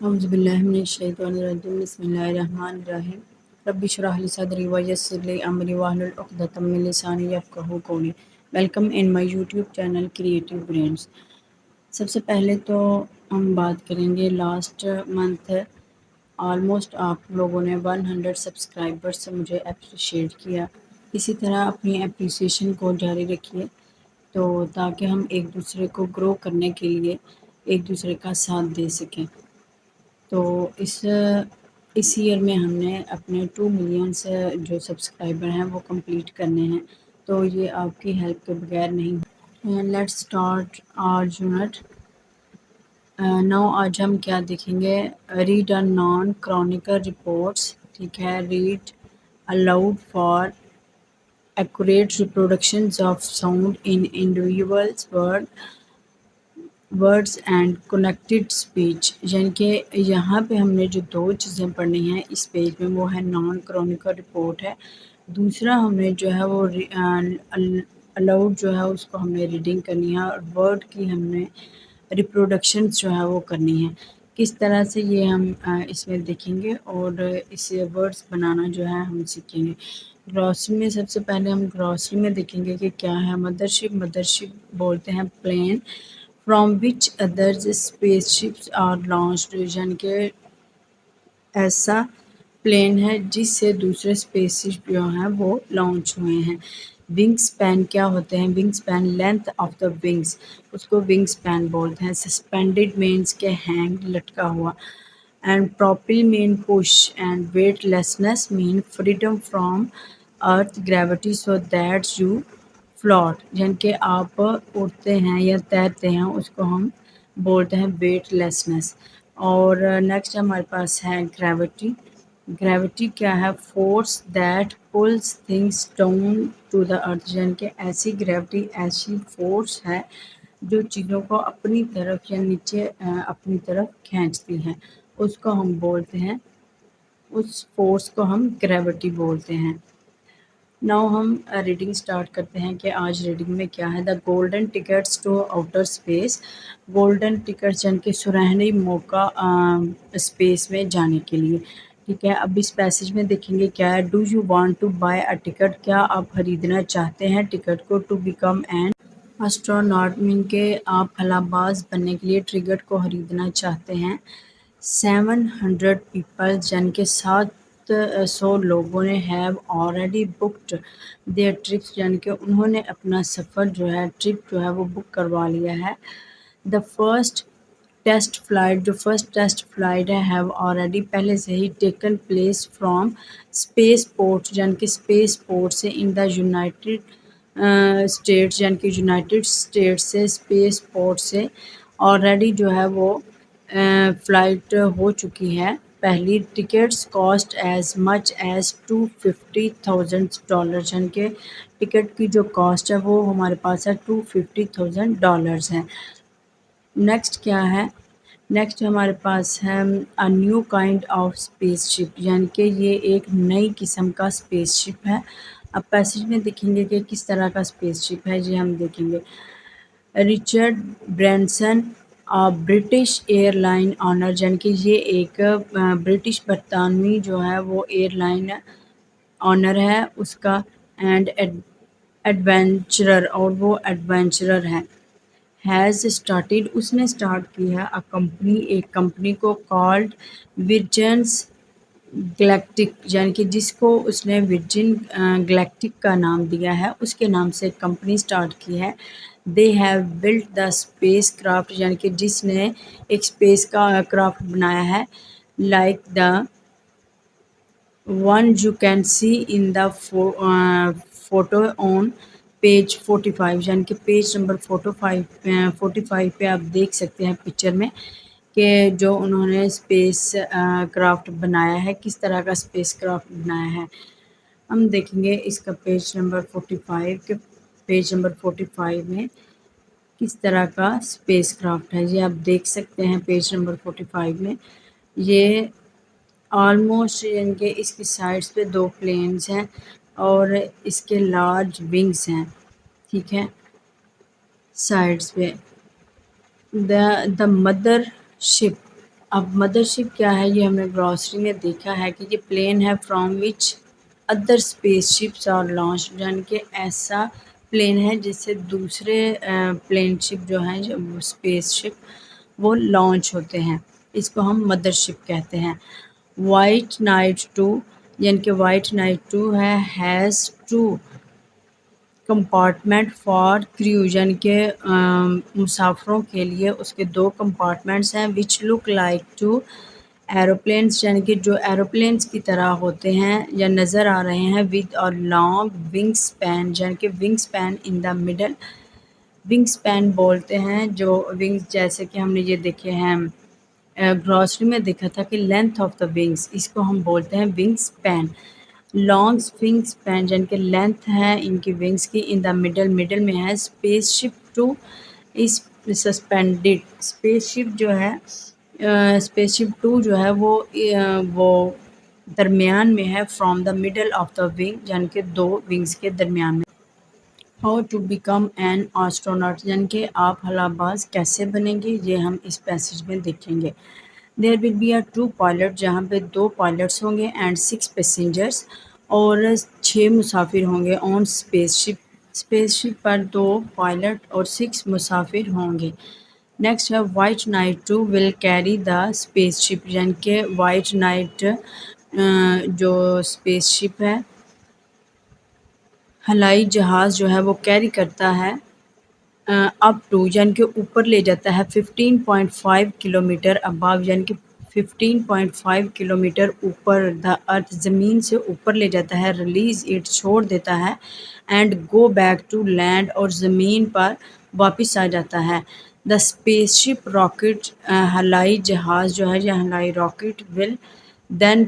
اعوذ باللہ من الشیطان الرجیم بسم اللہ الرحمن الرحیم رب اشرح لی صدری ویسر لی امری واحلل عقدۃ من لسانی یفقہوا قولی۔ Welcome in my YouTube channel creative brains. سب سے پہلے تو ہم بات کریں گے لاسٹ منتھ آلموسٹ آپ لوگوں نے 100 سبسکرائبر سے مجھے اپریشیٹ کیا۔ اسی طرح اپنی اپریسیشن کو جاری رکھیے تو تاکہ ہم ایک دوسرے کو گرو کرنے کے لیے ایک دوسرے کا ساتھ دے سکیں۔ تو اس ایئر میں ہم نے اپنے 2 ملین سے جو سبسکرائبر ہیں وہ کمپلیٹ کرنے ہیں، تو یہ آپ کی ہیلپ کے بغیر نہیں ہو۔ Let's start our unit. Now آج ہم کیا دیکھیں گے؟ Read a non chronicle reports, ٹھیک ہے، read aloud for accurate reproductions of sound in individuals words and connected speech, یعنی کہ یہاں پہ ہم نے جو 2 چیزیں پڑھنی ہیں اس پیج میں وہ ہے نان کرونیکل رپورٹ ہے، دوسرا ہم نے جو ہے وہ الاؤڈ جو ہے اس کو ہم نے ریڈنگ کرنی ہے، اور ورڈ کی ہم نے ریپروڈکشنز جو ہے وہ کرنی ہے۔ کس طرح سے یہ ہم اس میں دیکھیں گے اور اس ورڈز بنانا جو ہے ہم سیکھیں گے۔ گراسری میں سب سے پہلے ہم گراسری میں دیکھیں گے کہ کیا ہے۔ مدرشپ بولتے ہیں plane from which others space ships are launched, یعنی کہ ایسا پلین ہے جس سے دوسرے اسپیس شپ جو ہیں وہ لانچ ہوئے ہیں۔ ونگ سپین کیا ہوتے ہیں؟ Wing span length of the wings, اس کو ونگ سپین بولتے ہیں۔ سسپینڈڈ مینس کے ہینگ، لٹکا ہوا، and propel means push, and weightlessness means freedom from earth gravity so that you float, یعنی کہ آپ اڑتے ہیں یا تیرتے ہیں، اس کو ہم بولتے ہیں ویٹ لیسنس۔ اور نیکسٹ ہمارے پاس ہے گریوٹی۔ گریوٹی کیا ہے؟ Force that pulls things down to the earth, یعنی کہ ایسی گریوٹی، ایسی فورس ہے جو چیزوں کو اپنی طرف یا نیچے اپنی طرف کھینچتی ہے، اس کو ہم بولتے ہیں، اس فورس کو ہم گریوٹی بولتے ہیں۔ ناؤ ہم ریڈنگ سٹارٹ کرتے ہیں کہ آج ریڈنگ میں کیا ہے۔ The golden tickets to outer space, golden tickets یعنی کہ سنہری موقع اسپیس میں جانے کے لیے، ٹھیک ہے۔ اب اس پیسج میں دیکھیں گے کیا ہے۔ Do you want to buy a ticket, کیا آپ خریدنا چاہتے ہیں ٹکٹ کو۔ ٹو بیکم این اسٹروناٹ مین کہ آپ خلا باز بننے کے لیے ٹکٹ کو خریدنا چاہتے ہیں۔ 700 پیپل یعنی کہ 700 لوگوں نے have already booked their trips, یعنی کہ انہوں نے اپنا سفر جو ہے، ٹرپ جو ہے وہ بک کروا لیا ہے۔ دا فرسٹ ٹیسٹ فلائٹ، جو فرسٹ ٹیسٹ فلائٹ ہے، ہیو آلریڈی پہلے سے ہی taken place from space port, یعنی کہ اسپیس پورٹ سے، ان دا یونائٹڈ اسٹیٹس، یعنی کہ یونائٹڈ اسٹیٹس سے، اسپیس پورٹ سے آلریڈی جو ہے وہ فلائٹ ہو چکی ہے۔ پہلی tickets cost as much as $250,000، یعنی کہ ٹکٹ کی جو کاسٹ ہے وہ ہمارے پاس ہے $250,000 ہے۔ نیکسٹ کیا ہے؟ نیکسٹ ہمارے پاس ہے a new kind of spaceship, یعنی کہ یہ ایک نئی قسم کا اسپیس شپ ہے۔ اب پیسج میں دیکھیں گے کہ کس طرح کا اسپیس شپ ہے، یہ ہم دیکھیں گے۔ Richard Branson British airline owner, یعنی کہ یہ ایک برٹش برطانوی جو ہے وہ ایئر لائن آنر ہے اس کا، اینڈ ایڈونچرر، اور وہ ایڈونچرر ہے۔ ہیز اسٹارٹیڈ، اس نے اسٹارٹ کی ہے، اے کمپنی، ایک کمپنی کو، کالڈ ورجنز گلیکٹک، یعنی کہ جس کو اس نے ورجن گلیکٹک کا نام دیا ہے، اس کے نام سے ایک کمپنی اسٹارٹ کی ہے۔ They have built the space craft, یعنی کہ جس نے ایک اسپیس کا کرافٹ بنایا ہے، like the one you can see in the photo on page 45، یعنی کہ پیج نمبر 45 پہ آپ دیکھ سکتے ہیں پکچر میں کہ جو انہوں نے اسپیس کرافٹ بنایا ہے، کس طرح کا اسپیس کرافٹ بنایا ہے۔ ہم دیکھیں گے اس کا پیج نمبر 45 کے پیج نمبر 45 میں کس طرح کا اسپیس کرافٹ ہے، یہ آپ دیکھ سکتے ہیں پیج نمبر 45 میں۔ یہ آلموسٹ یعنی کہ اس کی سائڈس پہ 2 پلینز ہیں اور اس کے لارج ونگس ہیں، ٹھیک ہے، سائڈس پہ۔ دا مدر شپ اب مدر شپ کیا ہے، یہ ہم نے گراسری میں دیکھا ہے کہ یہ پلین ہے from which other space ships اور لانچ، یعنی کہ ایسا پلین ہے جس سے دوسرے پلین شپ جو ہیں اسپیس شپ وہ لانچ ہوتے ہیں، اس کو ہم مدر شپ کہتے ہیں۔ وائٹ نائٹ ٹو، یعنی کہ وائٹ نائٹ ٹو ہے ہیز ٹو کمپارٹمنٹ فار کریو، یعنی کہ مسافروں کے لیے اس کے دو کمپارٹمنٹس ہیں، وچ لک لائک ٹو ایروپلینس، یعنی کہ جو ایروپلینس کی طرح ہوتے ہیں یا نظر آ رہے ہیں، ود اور لانگ ونگ سپین، یعنی کہ wing span in the middle. Wing span بولتے ہیں جو ونگز، جیسے کہ ہم نے یہ دیکھے ہیں گراسری میں دیکھا تھا کہ لینتھ آف دا ونگس، اس کو ہم بولتے ہیں ونگ سپین۔ لانگ ونگ سپین یعنی کہ لینتھ ہے ان کی ونگس کی، ان دا مڈل، مڈل میں ہے۔ Space ship two is suspended, spaceship جو ہے اسپیس شپ ٹو جو ہے وہ درمیان میں ہے، from the middle of the wing, یعنی کہ دو ونگس کے درمیان میں۔ ہاؤ ٹو بیکم این آسٹروناٹ، یعنی کہ آپ خلا باز کیسے بنیں گے، یہ ہم اس پیسج میں دیکھیں گے۔ دیر ول بی ٹو پائلٹ، جہاں پہ دو پائلٹس ہوں گے، اینڈ 6 پیسنجرس، اور 6 مسافر ہوں گے، on spaceship, spaceship پر 2 پائلٹ اور 6 مسافر ہوں گے۔ نیکسٹ ہے white knight two will carry the space شپ، یعنی کہ وائٹ نائٹ جو اسپیس شپ ہے، خلائی جہاز جو ہے وہ کیری کرتا ہے اپ ٹو، یعنی کہ اوپر لے جاتا ہے 15.5 کلومیٹر اباو، یعنی کہ 15.5 کلومیٹر اوپر دا ارتھ، زمین سے اوپر لے جاتا ہے، ریلیز اٹ، چھوڑ دیتا ہے، and go back to land, اور زمین پر واپس آ جاتا ہے۔ دا اسپیس شپ راکٹ، خلائی جہاز جو ہے یا خلائی راکٹ، ول دین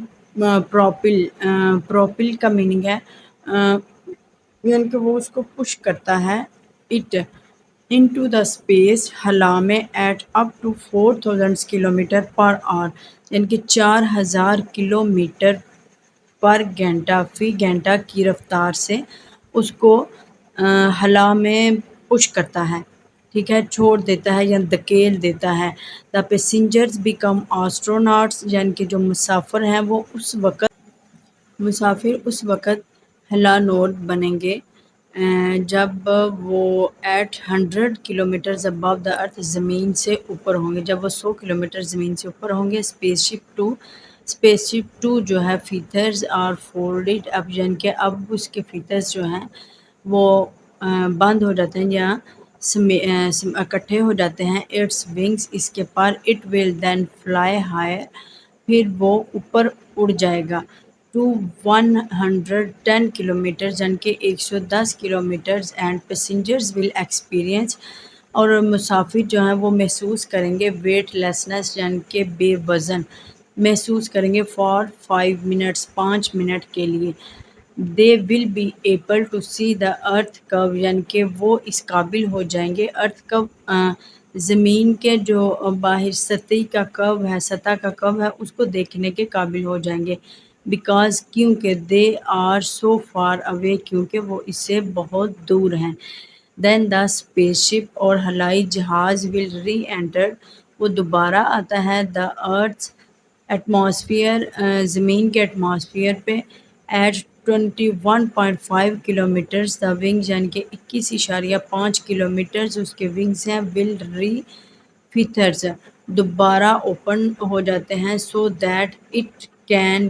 پروپل کا میننگ ہے یعنی کہ وہ اس کو پش کرتا ہے، اٹ انٹو دا اسپیس، خلا میں، ایٹ اپ ٹو 4000 کلومیٹر پر آور، یعنی کہ 4000 کلومیٹر پر گھنٹہ، فی گھنٹہ کی رفتار سے اس کو خلا میں پش کرتا ہے، ٹھیک ہے، چھوڑ دیتا ہے یا دھکیل دیتا ہے۔ دا پیسنجرز بیکم آسٹروناٹس، یعنی کہ جو مسافر ہیں وہ اس وقت ہیلانوٹ بنیں گے جب وہ ایٹ 100 کلومیٹرز ابو دا ارتھ، زمین سے اوپر ہوں گے، جب وہ 100 کلومیٹر زمین سے اوپر ہوں گے۔ اسپیس شپ ٹو جو ہے فیتھرز آر فولڈڈ اپ، یعنی کہ اب اس کے فیتھرز جو ہیں وہ بند ہو جاتے ہیں یا اکٹھے ہو جاتے ہیں، اٹس ونگس، اس کے پر، it will then fly higher, پھر وہ اوپر اڑ جائے گا، ٹو 110 کلومیٹر، یعنی کہ 110 kilometres, and passengers will experience, اور مسافر جو ہیں وہ محسوس کریں گے ویٹ لیسنس، یعنی کہ بے وزن محسوس کریں گے، فار 5 منٹس، 5 منٹ کے لیے۔ دے ول بی ایبل ٹو سی دا ارتھ کو، یعنی کہ وہ اس قابل ہو جائیں گے ارتھ کو، زمین کے جو باہر سطح کا کو ہے اس کو دیکھنے کے قابل ہو جائیں گے، بیکاز کیونکہ they are so far away, کیونکہ وہ اس سے بہت دور ہیں۔ دین دا اسپیس شپ، اور خلائی جہاز، ول ری انٹر، وہ دوبارہ آتا ہے، دا ارتھ ایٹماسفیئر، زمین کے ایٹماسفیئر پہ، ایٹ 21.5 کلومیٹرز دا ونگ، یعنی کہ 21.5 کلومیٹرز اس کے ونگز ہیں، ول ری فیتھرز، دوبارہ اوپن ہو جاتے ہیں، so that it can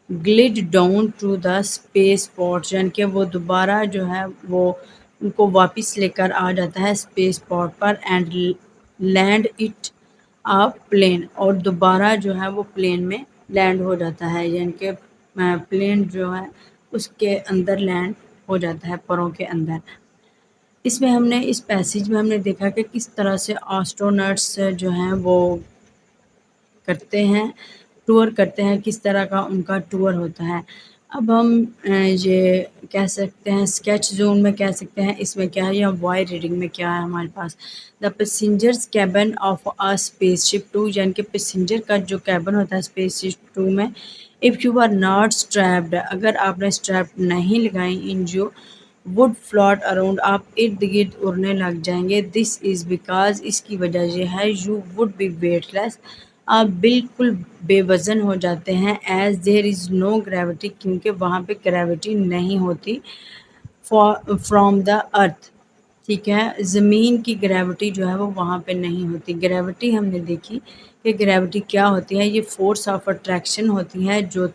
glide down to the space port, یعنی کہ وہ دوبارہ جو ہے وہ ان کو واپس لے کر آ جاتا ہے اسپیس پورٹ پر، اینڈ لینڈ اٹ پلین، اور دوبارہ جو ہے وہ پلین میں لینڈ ہو جاتا ہے، یعنی کہ پلین جو ہے اس کے اندر لینڈ ہو جاتا ہے، پروں کے اندر۔ اس میں ہم نے اس پیسیج میں ہم نے دیکھا کہ کس طرح سے آسٹرونٹس جو ہیں وہ کرتے ہیں، ٹور کرتے ہیں، کس طرح کا ان کا ٹور ہوتا ہے۔ اب ہم یہ کہہ سکتے ہیں اسکیچ زون میں کہہ سکتے ہیں اس میں کیا ہے، یا وائی ریڈنگ میں کیا ہے ہمارے پاس۔ The passengers cabin of a space ship two, یعنی کہ پیسنجر کا جو کیبن ہوتا ہے اسپیس شپ ٹو میں، if you are not strapped, اگر آپ نے اسٹریپ نہیں لگائی، ان جو وڈ فلوٹ اراؤنڈ، آپ ارد گرد اڑنے لگ جائیں گے، دس از بیکاز، اس کی وجہ یہ ہے، یو وڈ بی ویٹ لیس، آپ بالکل بے وزن ہو جاتے ہیں. As there is no gravity, کیونکہ وہاں پہ گریوٹی نہیں ہوتی. فرام دا ارتھ، ٹھیک ہے، زمین کی گریوٹی جو ہے وہ وہاں پہ نہیں ہوتی. گریوٹی ہم نے دیکھی کہ گریوٹی کیا ہوتی ہے. یہ فورس آف اٹریکشن ہوتی ہے جو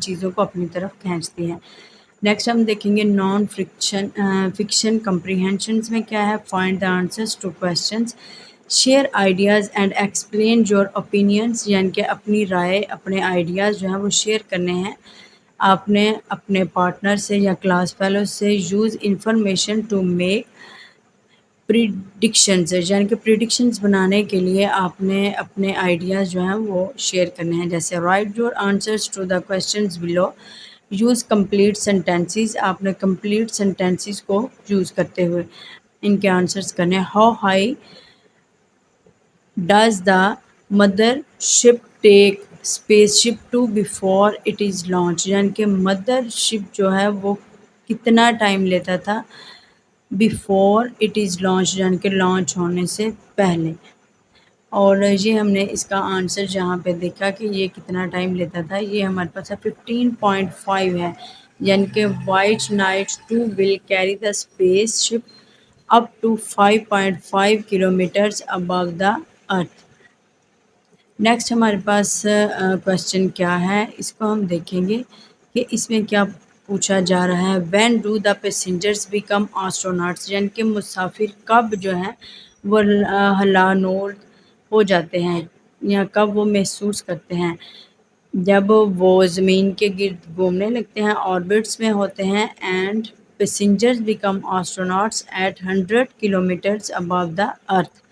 چیزوں کو اپنی طرف کھینچتی ہے. نیکسٹ ہم دیکھیں گے نان فکشن کمپریہنشنز میں کیا ہے. Find the answers to questions, share ideas and explain your opinions, یعنی کہ اپنی رائے، اپنے آئیڈیاز جو ہیں وہ شیئر کرنے ہیں آپ نے اپنے پارٹنر سے یا کلاس فیلو سے. Use information to make predictions, یعنی کہ پریڈکشنز بنانے کے لیے آپ نے اپنے آئیڈیاز جو ہیں وہ شیئر کرنے ہیں. جیسے write your answers to the questions below, use complete sentences, آپ نے کمپلیٹ سینٹینسز کو یوز کرتے ہوئے ان کے آنسرز کرنے. How high does the mother ship take space ship to before it is launch, یعنی کہ مدر شپ جو ہے وہ کتنا ٹائم لیتا تھا بیفور اٹ از لانچ، یعنی کہ لانچ ہونے سے پہلے. اور یہ ہم نے اس کا آنسر جہاں پہ دیکھا کہ یہ کتنا ٹائم لیتا تھا، یہ ہمارے پاس 15.5 ہے. یعنی کہ white Knight 2 will carry the space ship up to 5.5 kilometres above the earth. Next ہمارے پاس کویشچن کیا ہے، اس کو ہم دیکھیں گے کہ اس میں کیا پوچھا جا رہا ہے. When do the passengers become astronauts, یعنی کہ مسافر کب جو ہیں وہ ہلانورد ہو جاتے ہیں یا کب وہ محسوس کرتے ہیں. جب وہ زمین کے گرد گھومنے لگتے ہیں، آربٹس میں ہوتے ہیں. And passengers become astronauts at 100 kilometres above the earth.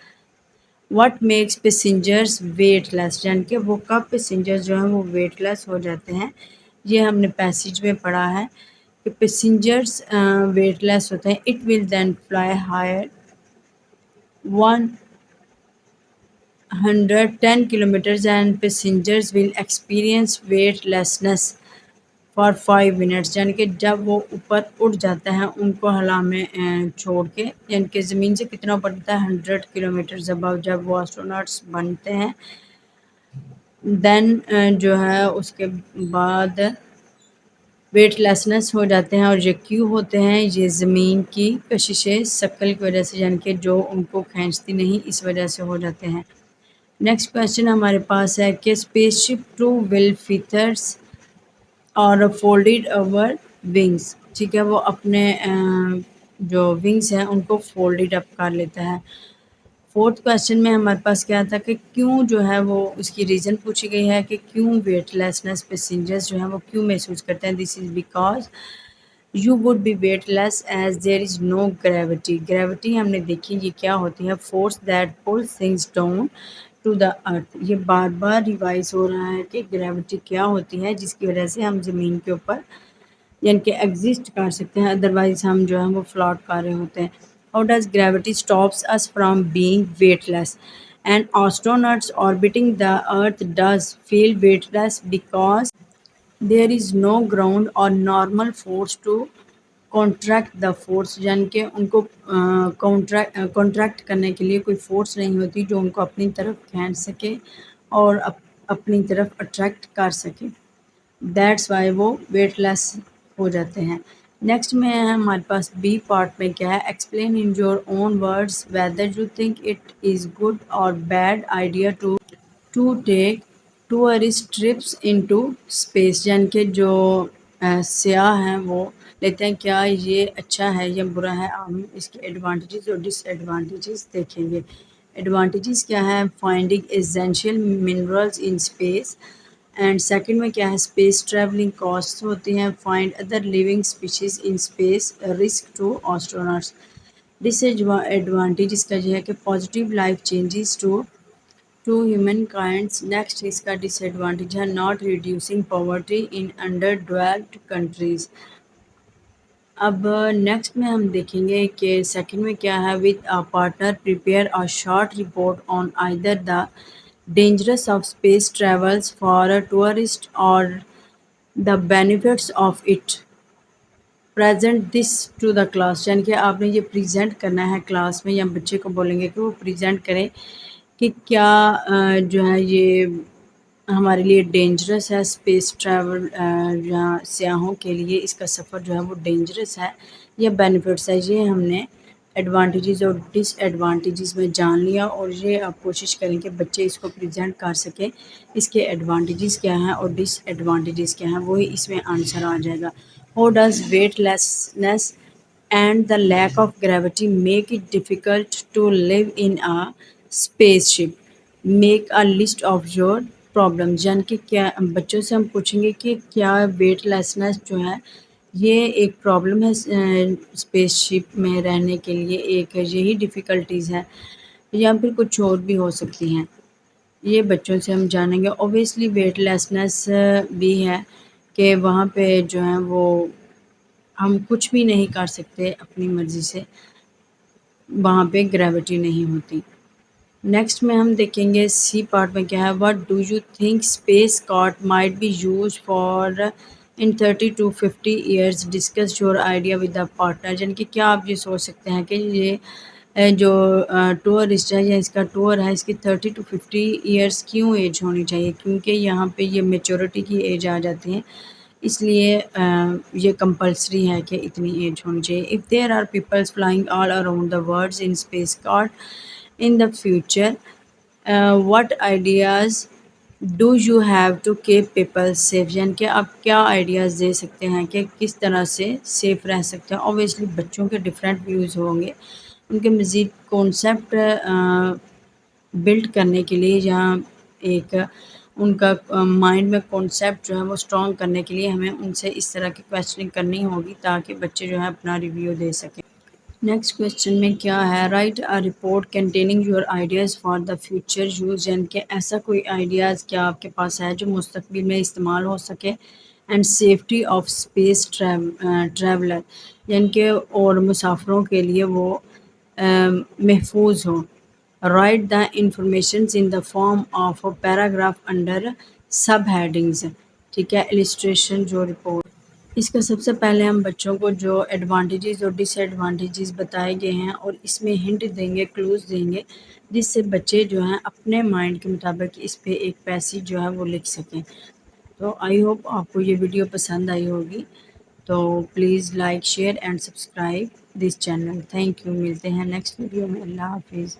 What makes passengers weightless, یعنی کہ وہ کب پیسنجرز جو ہیں وہ ویٹ لیس ہو جاتے ہیں. یہ ہم نے پیسیج میں پڑھا ہے کہ پیسنجرز ویٹ لیس ہوتے ہیں. It will then fly higher 110 kilometers and passengers will experience weightlessness for 5 minutes، یعنی کہ جب وہ اوپر اڑ جاتا ہے ان کو ہلا میں چھوڑ کے، یعنی کہ زمین سے کتنا اوپر جاتا ہے 100 کلومیٹر ابو، جب وہ آسٹروناٹس بنتے ہیں دین جو ہے اس کے بعد ویٹ لیسنس ہو جاتے ہیں. اور یہ کیوں ہوتے ہیں؟ یہ زمین کی کشش ثقل کی وجہ سے، یعنی کہ جو ان کو کھینچتی نہیں اس وجہ سے ہو جاتے ہیں. نیکسٹ کویشچن ہمارے پاس ہے کہ اسپیس شپ ٹو ول فیتھرس اور فولڈیڈ اوور ونگس، ٹھیک ہے، وہ اپنے جو ونگس ہیں ان کو فولڈیڈ اپ کر لیتا ہے. فورتھ کویشچن میں ہمارے پاس کیا تھا کہ کیوں جو ہے وہ اس کی ریزن پوچھی گئی ہے کہ کیوں ویٹ لیسنس پیسنجرز جو ہیں وہ کیوں محسوس کرتے ہیں. This is because you would be weightless as there is no gravity. Gravity ہم نے دیکھی یہ کیا ہوتی ہے، force that pull things down to the earth. یہ بار بار ریوائز ہو رہا ہے کہ گریوٹی کیا ہوتی ہے جس کی وجہ سے ہم زمین کے اوپر یعنی کہ ایگزسٹ کر سکتے ہیں، ادروائز ہم جو ہیں وہ فلاٹ کر رہے ہوتے ہیں. How does gravity stops us from being weightless and astronauts orbiting the earth does feel weightless because there is no ground or normal force to contract the force, یعنی کہ ان کو کانٹریکٹ کرنے کے لیے کوئی فورس نہیں ہوتی جو ان کو اپنی طرف کھینچ سکے اور اپنی طرف اٹریکٹ کر سکے. دیٹس وائی وہ ویٹ لیس ہو جاتے ہیں. نیکسٹ میں ہے ہمارے پاس بی پارٹ میں کیا ہے، explain in your own words whether you think it is good or bad idea to take tourist trips into space, یعنی کہ جو سیاح ہیں وہ لیتے ہیں کیا یہ اچھا ہے یا برا ہے. ہم اس کے ایڈوانٹیجز اور ڈس ایڈوانٹیجز دیکھیں گے. ایڈوانٹیجز کیا ہے، finding essential minerals in space. And second میں کیا ہے، اسپیس ٹریولنگ کاسٹ ہوتی ہیں. Find other living species in space, risk to astronauts. Disadvantages کا یہ ہے کہ positive life changes to human kinds. Next اس کا ڈس ایڈوانٹیج ہے not reducing poverty in underdeveloped countries. اب نیکسٹ میں ہم دیکھیں گے کہ سیکنڈ میں کیا ہے، with a partner prepare a short report on either the dangerous of space travels for tourist or the benefits of it. Present this to the class, یعنی کہ آپ نے یہ پریزنٹ کرنا ہے کلاس میں، یا بچے کو بولیں گے کہ وہ پریزنٹ کریں کہ کیا جو ہے یہ ہمارے لیے ڈینجرس ہے اسپیس ٹریول یا سیاحوں کے لیے اس کا سفر جو ہے وہ ڈینجرس ہے یا بینیفٹس ہے، یہ ہم نے ایڈوانٹیجز اور ڈس ایڈوانٹیجز میں جان لیا، اور یہ آپ کوشش کریں کہ بچے اس کو پریزنٹ کر سکیں اس کے ایڈوانٹیجز کیا ہیں اور ڈس ایڈوانٹیجز کیا ہیں، وہی اس میں آنسر آ جائے گا۔ How does weightlessness and the lack of gravity make it difficult to live in a spaceship? Make a list of your problems. یعنی کہ کیا بچوں سے ہم پوچھیں گے کہ کیا ویٹ لیسنس جو ہے یہ ایک پرابلم ہے اسپیس شپ میں رہنے کے لیے، ایک یہی ڈیفیکلٹیز ہے یا پھر کچھ اور بھی ہو سکتی ہیں، یہ بچوں سے ہم جانیں گے۔ اوبیسلی ویٹ لیسنس بھی ہے کہ وہاں پہ جو ہے وہ ہم کچھ بھی نہیں کر سکتے اپنی مرضی سے، وہاں پہ گریوٹی نہیں ہوتی۔ نیکسٹ میں ہم دیکھیں گے سی پارٹ میں کیا ہے، what do you think space craft might be use for in 30 to 50 years, discuss your idea with the partner. یعنی کہ کیا آپ یہ سوچ سکتے ہیں کہ یہ جو ٹورسٹ ہے یا اس کا ٹور ہے اس کی 30 to 50 ایئرس کیوں ایج ہونی چاہیے؟ کیونکہ یہاں پہ یہ میچورٹی کی ایج آ جاتی ہے، اس لیے یہ کمپلسری ہے کہ اتنی ایج ہونی چاہیے۔ If there are peoples flying all around the world in space craft in the future, what ideas do you have to keep people safe؟ یعنی کہ آپ کیا آئیڈیاز دے سکتے ہیں کہ کس طرح سے سیف رہ سکتے ہیں؟ اوبیسلی بچوں کے ڈفرینٹ ویوز ہوں گے، ان کے مزید کانسیپٹ بلڈ کرنے کے لیے یا ایک ان کا مائنڈ میں کانسیپٹ جو ہے وہ اسٹرانگ کرنے کے لیے ہمیں ان سے اس طرح کی کویسچننگ کرنی ہوگی تاکہ بچے جو ہے اپنا ریویو دے سکیں۔ نیکسٹ کویشچن میں کیا ہے، right a report containing your ideas for the future use, یعنی کہ ایسا کوئی آئیڈیاز کیا آپ کے پاس ہے جو مستقبل میں استعمال ہو سکے، and safety of space traveller, یعنی کہ اور مسافروں کے لیے وہ محفوظ ہوں۔ Right the informations in the form of paragraph under sub headings, ٹھیک ہے، السٹریشن جو رپورٹ۔ اس کا سب سے پہلے ہم بچوں کو جو ایڈوانٹیجز اور ڈس ایڈوانٹیجز بتائے گئے ہیں اور اس میں ہنٹ دیں گے، کلوز دیں گے، جس سے بچے جو ہیں اپنے مائنڈ کے مطابق اس پہ ایک پیسیج جو ہے وہ لکھ سکیں۔ تو آئی ہوپ آپ کو یہ ویڈیو پسند آئی ہوگی، تو please like share and subscribe this channel. Thank you, ملتے ہیں نیکسٹ ویڈیو میں، اللہ حافظ۔